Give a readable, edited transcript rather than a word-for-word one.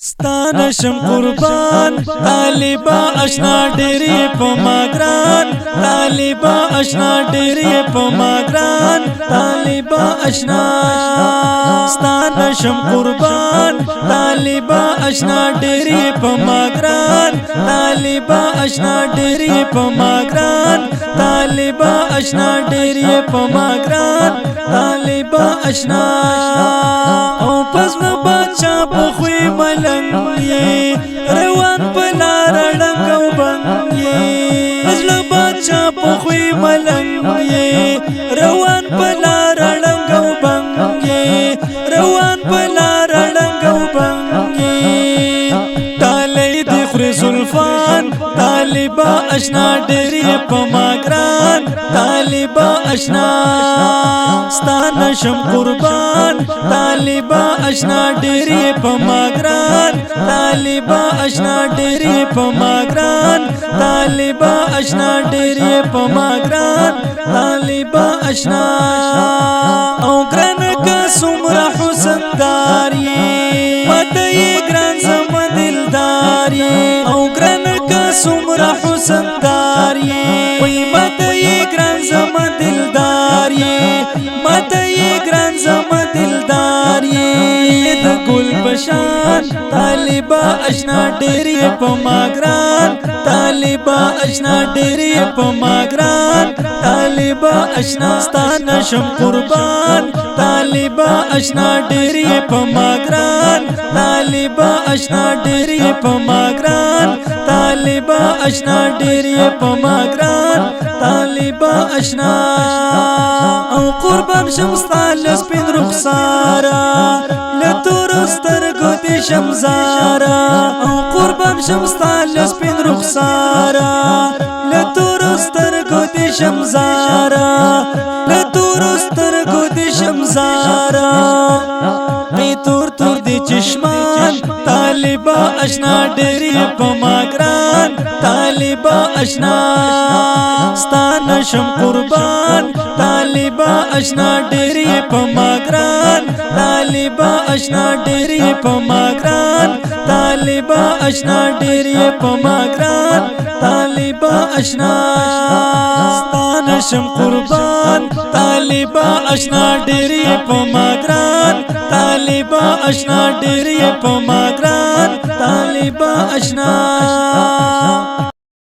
ستانه شم قربان طالبا اشنا ډېرې په ما ګران طالبا اشنا ډېرې په ما ګران طالبا اشنا ستانه شم قربان طالبا اشنا ډېرې په ما ګران طالبا اشنا ډېرې په ما ګران طالبا اشنا ډېرې په ما ګران طالبا اشنا او پس نه بچا په خوې ملنګ روان په لار ړنګ او بنګ زړه بچا په خوې ملنګ روان په لار ړنګ او بنګ روان په لار ړنګ او بنګ ټالۍ د خورې زلفان طالبا اشنا ډېرې په ما ګران طالبا اشنا ستانه شم قربان طالبا اشنا ډېرې په ما ګران طالبا اشنا ډېرې په ما ګران طالبا اشنا ډېرې په ما ګران طالبا اشنا او ګران که څومره حسندار یې ماته یې ګران زما دلدار یې او ګران که څومره حسندار یې وایي ماته یې ګران زما دلدار یې ماته یې ګران زما دلدار یې د ګل بشان طالبا اشنا ډېرې په ما ګران طالبا اشنا ډېرې په ما ګران طالبا اشنا ستانه شم قربان طالبا اشنا ډېرې په ما ګران طالبا اشنا ډېرې په ما ګران طالبا اشنا ډېرې په ما ګران طالبا اشنا او قربان شم ستا له سپین رخساره له تورو سترګو دې شمزاره او قربان شم ستا له سپین رخساره له تورو سترګو دې شمزاره له تورو سترګو دې شمزاره تور تور دې چشمان طالبا اشنا ډېرې په ما ګران طالبا اشنا ستانه شم قربان طالبا اشنا ډېرې په ما ګران طالبا اشنا ډېرې په ما ګران طالبا اشنا ډېرې په ما ګران طالبا اشنا ستانه شم قربان طالبا اشنا ډېرې په ما ګران طالبا اشنا ډېرې په ما ګران طالبا اشنا